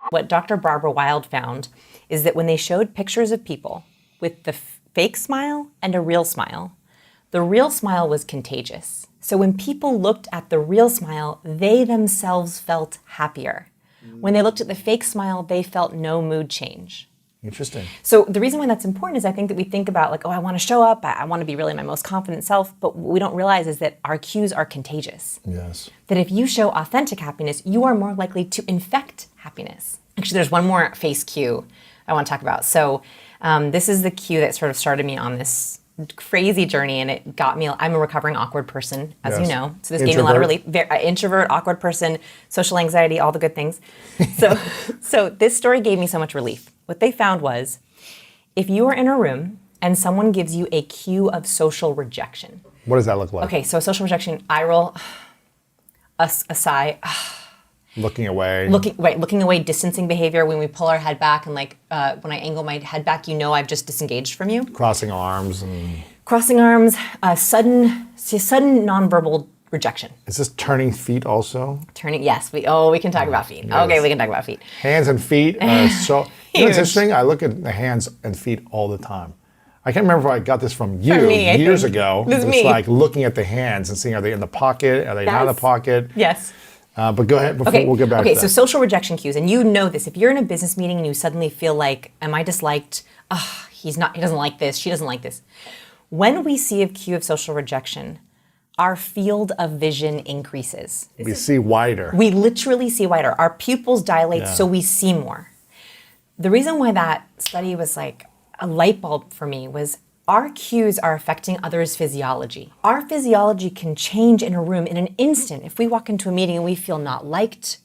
What Dr. Barbara Wild found is that when they showed pictures of people with the fake smile and a real smile, the real smile was contagious. So when people looked at the real smile, they themselves felt happier. When they looked at the fake smile, they felt no mood change. Interesting. So the reason why that's important is I think that we think about like, oh, I want to show up, I want to be really my most confident self, but what we don't realize is that our cues are contagious. Yes. That if you show authentic happiness, you are more likely to infect happiness. Actually, there's one more face cue I want to talk about. So this is the cue that sort of started me on this crazy journey, and it got me. I'm a recovering awkward person, as you know. So this gave me a lot of relief. Introvert, awkward person, social anxiety, all the good things. So this story gave me so much relief. What they found was, if you are in a room and someone gives you a cue of social rejection. What does that look like? Okay, so social rejection, eye roll, a sigh. Looking away. Looking away, distancing behavior. When we pull our head back and when I angle my head back, I've just disengaged from you. Crossing arms. Sudden nonverbal rejection. Is this turning feet also? Yes. We can talk about feet. Yes. Okay, we can talk about feet. Hands and feet are so... You know what's interesting? I look at the hands and feet all the time. I can't remember if I got this from you years ago. This is it's me. like looking at the hands and seeing, are they in the pocket? Are they not in the pocket? Yes. But go ahead before we'll get back to that. Okay, so social rejection cues, and you know this. If you're in a business meeting and you suddenly feel like, am I disliked? He doesn't like this, she doesn't like this. When we see a cue of social rejection, our field of vision increases. We see wider. We literally see wider. Our pupils dilate, so we see more. The reason why that study was like a light bulb for me was our cues are affecting others' physiology. Our physiology can change in a room in an instant. If we walk into a meeting and we feel not liked,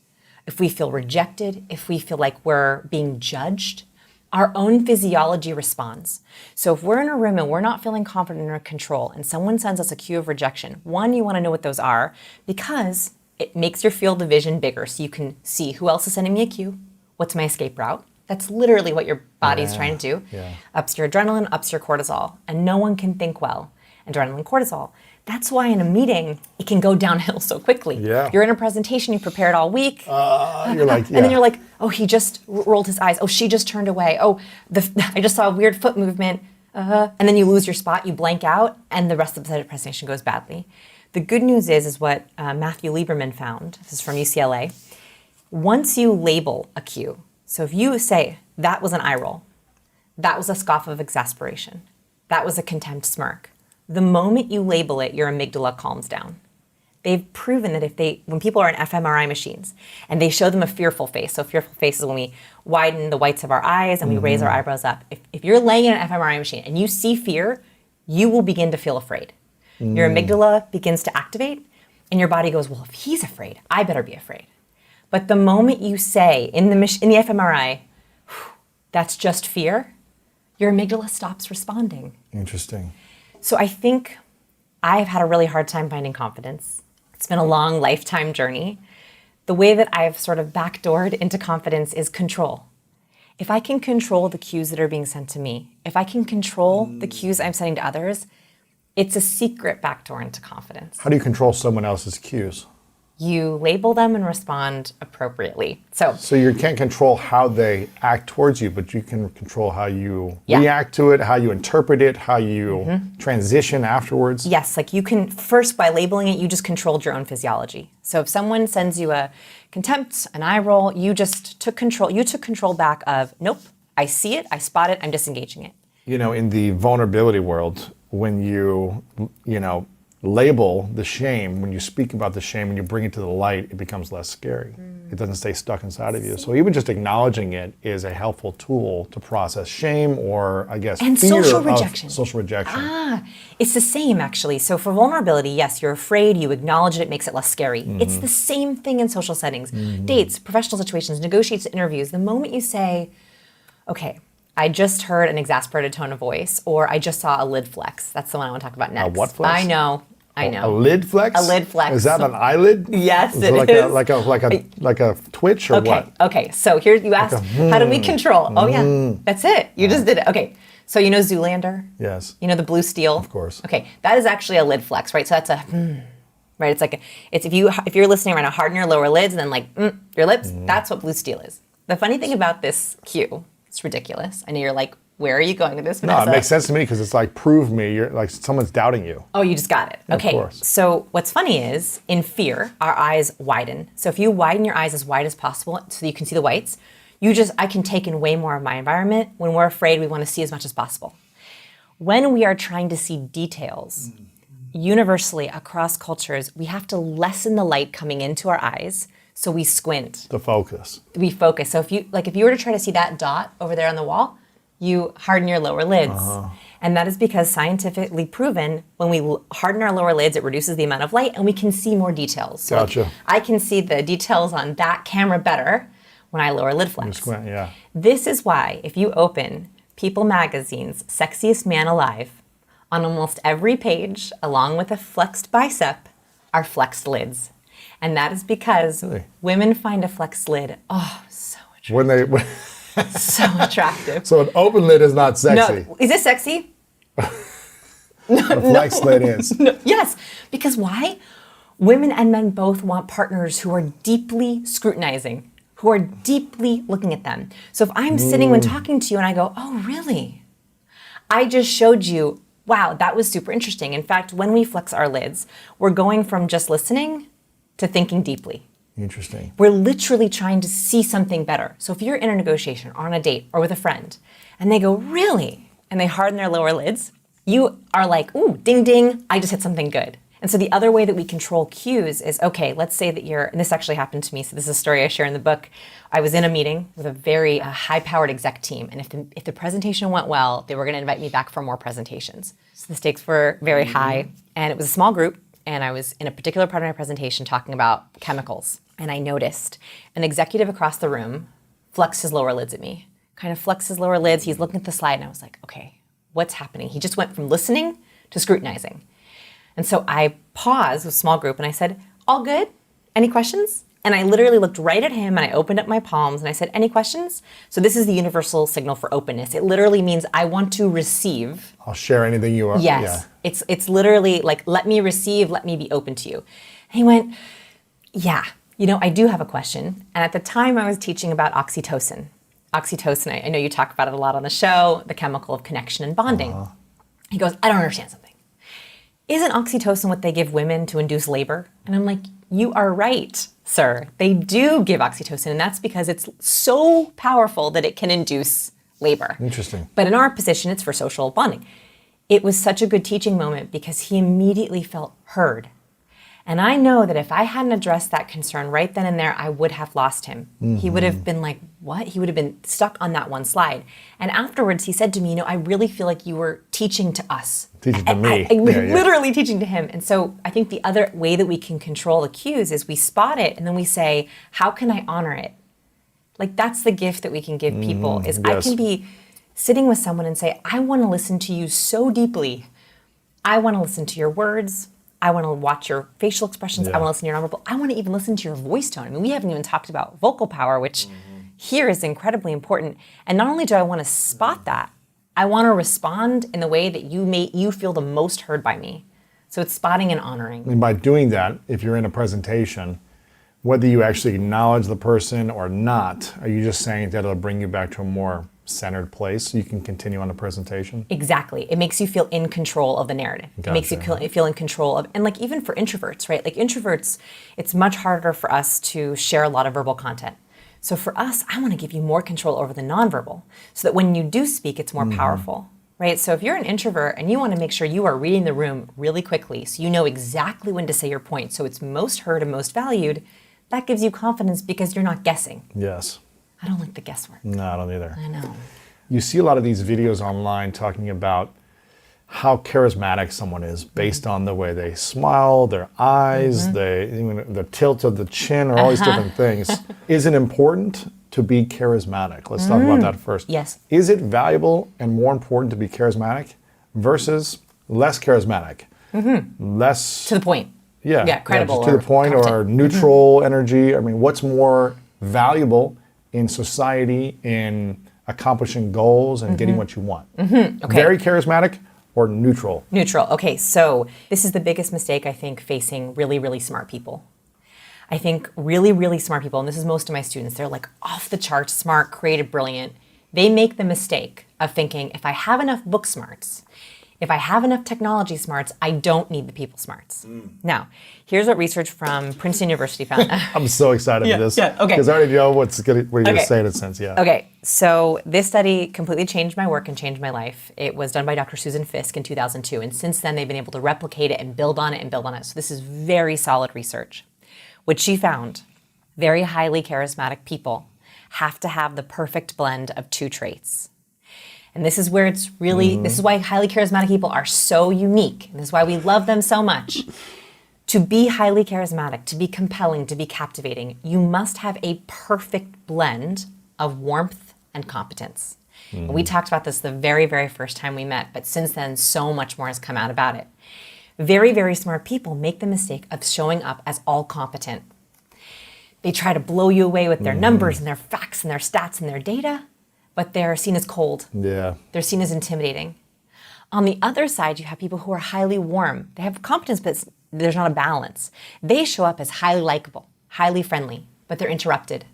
if we feel rejected, if we feel like we're being judged, our own physiology responds. So if we're in a room and we're not feeling confident or in control and someone sends us a cue of rejection, one, you want to know what those are because it makes your field of vision bigger so you can see who else is sending me a cue, what's my escape route. That's literally what your body's trying to do. Yeah. Ups your adrenaline, ups your cortisol. And no one can think well. Adrenaline, cortisol. That's why in a meeting, it can go downhill so quickly. Yeah. You're in a presentation, you prepared all week. You're like, And then you're like, oh, he just rolled his eyes. Oh, she just turned away. Oh, I just saw a weird foot movement. And then you lose your spot, you blank out, and the rest of the presentation goes badly. The good news is what Matthew Lieberman found. This is from UCLA. Once you label a cue, so if you say, that was an eye roll, that was a scoff of exasperation, that was a contempt smirk, the moment you label it, your amygdala calms down. They've proven that when people are in fMRI machines and they show them a fearful face, so fearful face is when we widen the whites of our eyes and we raise our eyebrows up. If you're laying in an fMRI machine and you see fear, you will begin to feel afraid. Your amygdala begins to activate and your body goes, well, if he's afraid, I better be afraid. But the moment you say in the fMRI, that's just fear, your amygdala stops responding. Interesting. So I think I've had a really hard time finding confidence. It's been a long lifetime journey. The way that I've sort of backdoored into confidence is control. If I can control the cues that are being sent to me, if I can control the cues I'm sending to others, it's a secret backdoor into confidence. How do you control someone else's cues? You label them and respond appropriately. So you can't control how they act towards you, but you can control how you react to it, how you interpret it, how you transition afterwards. Yes, like you can, first by labeling it, you just controlled your own physiology. So if someone sends you a contempt, an eye roll, you just took control. You took control back of, nope, I see it, I spot it, I'm disengaging it. You know, in the vulnerability world, when you label the shame, when you speak about the shame, when you bring it to the light, it becomes less scary. It doesn't stay stuck inside of you. So even just acknowledging it is a helpful tool to process shame or, I guess, and fear social of rejection. Social rejection. It's the same, actually. So for vulnerability, yes, you're afraid, you acknowledge it, it makes it less scary. It's the same thing in social settings. Dates, professional situations, negotiations, interviews. The moment you say, okay, I just heard an exasperated tone of voice, or I just saw a lid flex. That's the one I want to talk about next. A what flex? I know. A lid flex? A lid flex. Is that an eyelid? Yes, it is. Like a twitch or what? Okay. So here you asked, how do we control? Oh yeah, that's it. You just did it. Okay. So you know Zoolander? Yes. You know the blue steel? Of course. Okay, that is actually a lid flex, right? So that's a right. It's if you're listening right now, harden your lower lids and then your lips. That's what blue steel is. The funny thing about this cue, it's ridiculous. I know you're like, where are you going with this, No, Vanessa? it makes sense to me because it's like, prove me. You're like, someone's doubting you. Oh, you just got it. Of Okay. course. So what's funny is in fear, our eyes widen. So if you widen your eyes as wide as possible so you can see the whites, I can take in way more of my environment. When we're afraid, we want to see as much as possible. When we are trying to see details, universally across cultures, we have to lessen the light coming into our eyes. So we squint. The focus. We focus. So if you were to try to see that dot over there on the wall, you harden your lower lids. And that is because scientifically proven, when we harden our lower lids, it reduces the amount of light and we can see more details. So Gotcha. I can see the details on that camera better when I lower lid flex. Squint, yeah. This is why if you open People Magazine's Sexiest Man Alive, on almost every page, along with a flexed bicep, are flexed lids. And that is because Really? women find a flexed lid, so attractive. When they, So attractive. so an open lid is not sexy. No, is it sexy? A flex lid is. No, yes, because why? Women and men both want partners who are deeply scrutinizing, who are deeply looking at them. So if I'm sitting when talking to you and I go, oh, really? I just showed you, wow, that was super interesting. In fact, when we flex our lids, we're going from just listening to thinking deeply. Interesting. We're literally trying to see something better. So if you're in a negotiation or on a date or with a friend and they go, really? And they harden their lower lids, you are like, ooh, ding, ding, I just hit something good. And so the other way that we control cues is, okay, let's say that and this actually happened to me, so this is a story I share in the book. I was in a meeting with a very high-powered exec team, and if the presentation went well, they were gonna invite me back for more presentations. So the stakes were very high, and it was a small group, and I was in a particular part of my presentation talking about chemicals. And I noticed an executive across the room flex his lower lids at me, kind of flex his lower lids. He's looking at the slide, and I was like, okay, what's happening? He just went from listening to scrutinizing. And so I paused with a small group, and I said, all good? Any questions? And I literally looked right at him, and I opened up my palms, and I said, any questions? So this is the universal signal for openness. It literally means I want to receive. I'll share anything you are. Yes. Yeah. It's literally like, let me receive, let me be open to you. And he went, yeah. I do have a question. And at the time I was teaching about oxytocin. Oxytocin, I know you talk about it a lot on the show, the chemical of connection and bonding. He goes, I don't understand something. Isn't oxytocin what they give women to induce labor? And I'm like, you are right, sir. They do give oxytocin, and that's because it's so powerful that it can induce labor. Interesting. But in our position, it's for social bonding. It was such a good teaching moment because he immediately felt heard. And I know that if I hadn't addressed that concern right then and there, I would have lost him. He would have been like, what? He would have been stuck on that one slide. And afterwards, he said to me, I really feel like you were teaching to us. Teaching to me. I literally teaching to him. And so I think the other way that we can control the cues is we spot it and then we say, how can I honor it? Like that's the gift that we can give people is I can be sitting with someone and say, I want to listen to you so deeply. I want to listen to your words. I want to watch your facial expressions. I want to listen to your nonverbal. I want to even listen to your voice tone. I mean, we haven't even talked about vocal power, which here is incredibly important. And not only do I want to spot that, I want to respond in the way that you feel the most heard by me. So it's spotting and honoring. And by doing that, if you're in a presentation, whether you actually acknowledge the person or not, are you just saying that it'll bring you back to a more centered place so you can continue on the presentation? Exactly. It makes you feel in control of the narrative. Gotcha. It makes you feel in control of, and like even for introverts, right? Like introverts, it's much harder for us to share a lot of verbal content. So for us, I want to give you more control over the nonverbal so that when you do speak, it's more powerful, right? So if you're an introvert and you want to make sure you are reading the room really quickly so you know exactly when to say your point so it's most heard and most valued, that gives you confidence because you're not guessing. Yes. I don't like the guesswork. No, I don't either. I know. You see a lot of these videos online talking about how charismatic someone is based on the way they smile, their eyes, the tilt of the chin, or all these different things. Is it important to be charismatic? Let's talk about that first. Yes. Is it valuable and more important to be charismatic versus less charismatic? Less... To the point. Yeah, credible. Just to the point competent. or neutral energy. I mean, what's more valuable in society in accomplishing goals and getting what you want? Okay. Very charismatic or neutral? Neutral. Okay, so this is the biggest mistake I think facing really, really smart people. I think really, really smart people, and this is most of my students, they're like off the charts, smart, creative, brilliant. They make the mistake of thinking, if I have enough book smarts, if I have enough technology smarts, I don't need the people smarts. Now, here's what research from Princeton University found. I'm so excited for this. Yeah, okay. Because I already know what you're going to Okay. say in a sense, yeah. Okay, so this study completely changed my work and changed my life. It was done by Dr. Susan Fisk in 2002, and since then they've been able to replicate it and build on it and build on it. So this is very solid research. What she found, very highly charismatic people have to have the perfect blend of two traits. And this is where it's really, this is why highly charismatic people are so unique. And this is why we love them so much. To be highly charismatic, to be compelling, to be captivating, you must have a perfect blend of warmth and competence. And we talked about this the very, very first time we met, but since then, so much more has come out about it. Very, very smart people make the mistake of showing up as all competent. They try to blow you away with their numbers and their facts and their stats and their data, but they're seen as cold. Yeah. They're seen as intimidating. On the other side, you have people who are highly warm. They have competence, but there's not a balance. They show up as highly likable, highly friendly, but they're interrupted.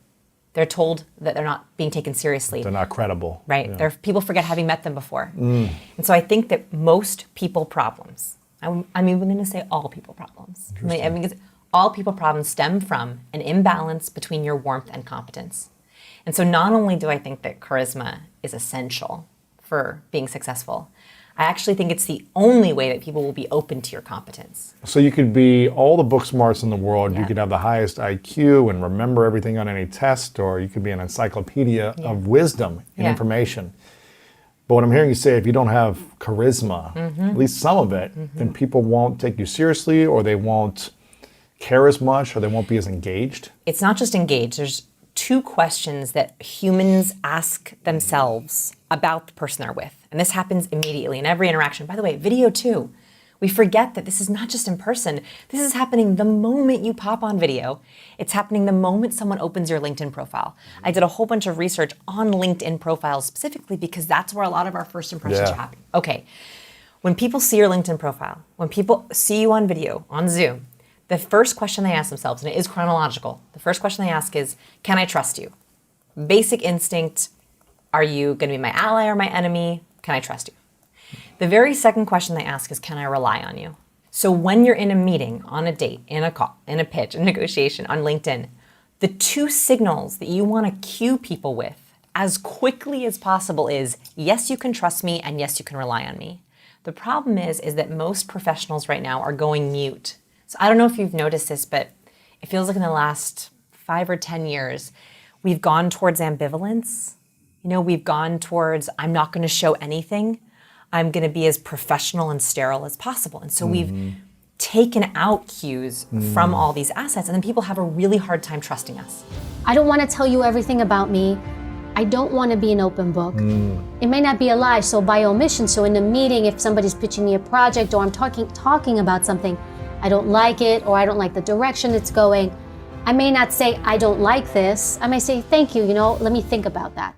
They're told that they're not being taken seriously. They're not credible. Right. Yeah. People forget having met them before. And so I think that most people problems, I'm even going to say all people problems. I mean, all people problems stem from an imbalance between your warmth and competence. And so not only do I think that charisma is essential for being successful, I actually think it's the only way that people will be open to your competence. So you could be all the book smarts in the world. Yeah. You could have the highest IQ and remember everything on any test, or you could be an encyclopedia of wisdom and Yeah. information. But what I'm hearing you say, if you don't have charisma, at least some of it, then people won't take you seriously, or they won't care as much, or they won't be as engaged. It's not just engaged. There's two questions that humans ask themselves about the person they're with. And this happens immediately in every interaction. By the way, video too. We forget that this is not just in person. This is happening the moment you pop on video. It's happening the moment someone opens your LinkedIn profile. I did a whole bunch of research on LinkedIn profiles specifically because that's where a lot of our first impressions Yeah. are happening. Okay, when people see your LinkedIn profile, when people see you on video, on Zoom, the first question they ask themselves, and it is chronological, the first question they ask is, can I trust you? Basic instinct, are you going to be my ally or my enemy? Can I trust you? The very second question they ask is, can I rely on you? So when you're in a meeting, on a date, in a call, in a pitch, a negotiation, on LinkedIn, the two signals that you want to cue people with as quickly as possible is, yes, you can trust me, and yes, you can rely on me. The problem is that most professionals right now are going mute. So I don't know if you've noticed this, but it feels like in the last 5 or 10 years, we've gone towards ambivalence. You know, we've gone towards, I'm not going to show anything. I'm going to be as professional and sterile as possible. And so we've taken out cues from all these assets, and then people have a really hard time trusting us. I don't want to tell you everything about me. I don't want to be an open book. It may not be a lie, so by omission. So in a meeting, if somebody's pitching me a project or I'm talking about something, I don't like it or I don't like the direction it's going, I may not say I don't like this. I may say thank you, let me think about that.